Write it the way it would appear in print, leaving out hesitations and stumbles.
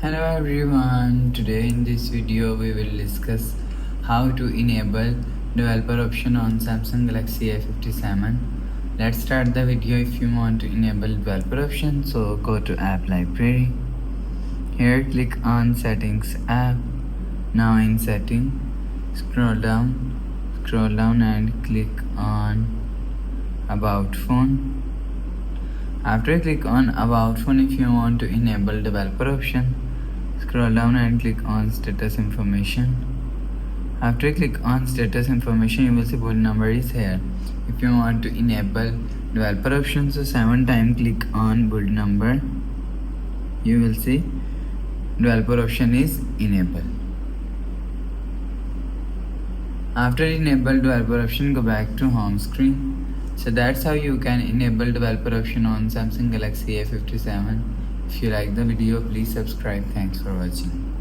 Hello everyone, today in this video we will discuss how to enable developer option on Samsung Galaxy A57. Let's start the video. If you want to enable developer option, so go to app library. Here click on settings app. Now in setting, scroll down and click on about phone. After click on about phone, if you want to enable developer option, scroll down and click on status information. After click on status information, you will see build number is here. If you want to enable developer option, so 7 times click on build number. You will see developer option is enabled. After enable developer option, go back to home screen. So that's how you can enable developer option on Samsung Galaxy A57. If you like the video, please subscribe. Thanks for watching.